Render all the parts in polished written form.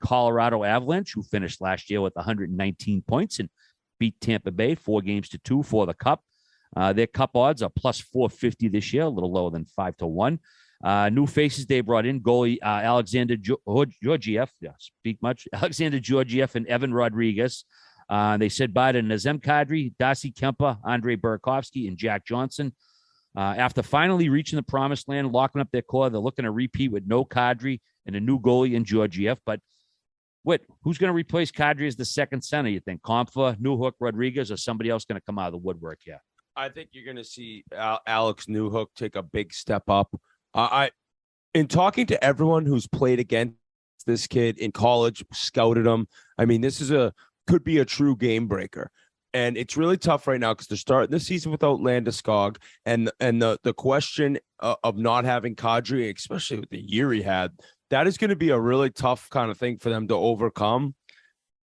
Colorado Avalanche, who finished last year with 119 points and beat Tampa Bay 4-2 for the Cup. Their Cup odds are plus 450 this year, a little lower than 5-1. New faces they brought in, goalie Alexander Georgiev. Yeah, speak much. Alexander Georgiev and Evan Rodriguez. They said bye to Nazem Kadri, Darcy Kemper, Andrei Burakovsky, and Jack Johnson. After finally reaching the promised land, locking up their core, they're looking to repeat with no Kadri and a new goalie in Georgiev. But who's going to replace Kadri as the second center, you think? Comfer, Newhook, Rodriguez, or somebody else going to come out of the woodwork here? I think you're going to see Alex Newhook take a big step up. In talking to everyone who's played against this kid in college, scouted him, I mean, this could be a true game breaker. And it's really tough right now because they're starting the season without Landeskog, and the question of not having Kadri, especially with the year he had, that is going to be a really tough kind of thing for them to overcome.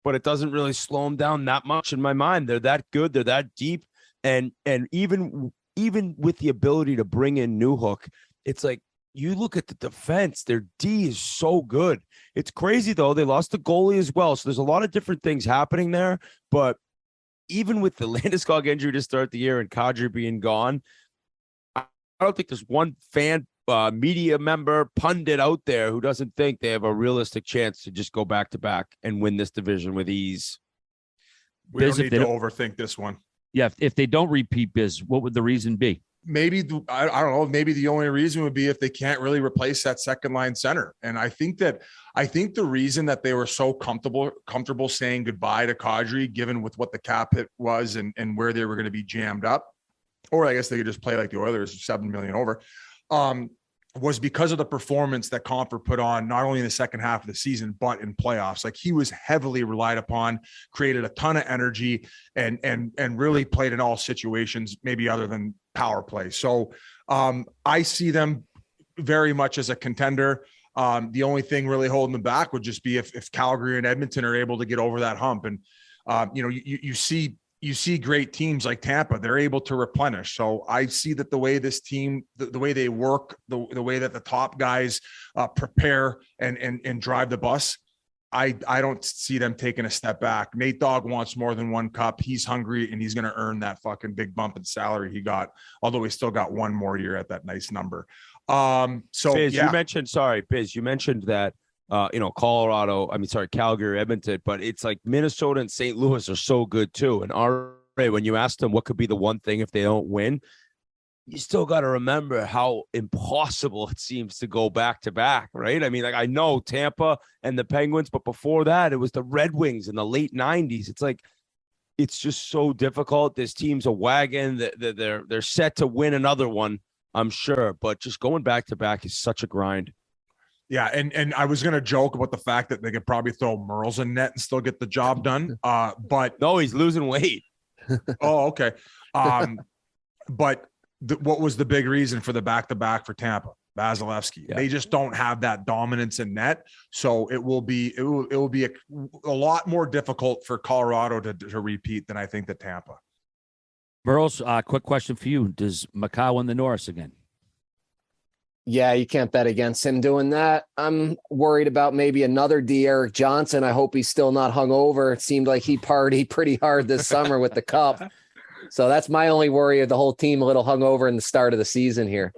But it doesn't really slow them down that much in my mind. They're that good. They're that deep. And even with the ability to bring in Newhook, it's like you look at the defense, their D is so good. It's crazy, though. They lost the goalie as well. So there's a lot of different things happening there. But even with the Landeskog injury to start the year and Kadri being gone, I don't think there's one fan, media member, pundit out there who doesn't think they have a realistic chance to just go back-to-back and win this division with ease. We don't need to overthink this one. Yeah, if they don't repeat, Biz, what would the reason be? Maybe, I don't know, maybe the only reason would be if they can't really replace that second line center. And I think the reason that they were so comfortable saying goodbye to Kadri, given with what the cap hit was and where they were going to be jammed up, or I guess they could just play like the Oilers, $7 million over, was because of the performance that Comfer put on, not only in the second half of the season, but in playoffs. Like, he was heavily relied upon, created a ton of energy, and really played in all situations, maybe other than power play. So I see them very much as a contender. The only thing really holding them back would just be if Calgary and Edmonton are able to get over that hump. And you see great teams like Tampa, they're able to replenish. So I see that the way this team, the way they work, the way that the top guys prepare and drive the bus, I don't see them taking a step back. Nate Dogg wants more than one cup. He's hungry, and he's going to earn that fucking big bump in salary he got, although he still got one more year at that nice number. So Biz, yeah. you mentioned that, Calgary, Edmonton, but it's like Minnesota and St. Louis are so good too. And when you asked them what could be the one thing if they don't win, you still got to remember how impossible it seems to go back to back, right? I mean, like, I know Tampa and the Penguins, but before that, it was the Red Wings in the late 90s. It's like, it's just so difficult. This team's a wagon. They're set to win another one, I'm sure, but just going back to back is such a grind. Yeah, and I was going to joke about the fact that they could probably throw Merles in net and still get the job done. But no, he's losing weight. Oh, okay. But what was the big reason for the back-to-back for Tampa? Vasilevsky. Yeah. They just don't have that dominance in net, so it will be a lot more difficult for Colorado to repeat than I think that Tampa. Merles, quick question for you: does Makar win the Norris again? Yeah, you can't bet against him doing that. I'm worried about maybe another Eric Johnson. I hope he's still not hungover. It seemed like he partied pretty hard this summer with the cup. So that's my only worry of the whole team, a little hungover in the start of the season here.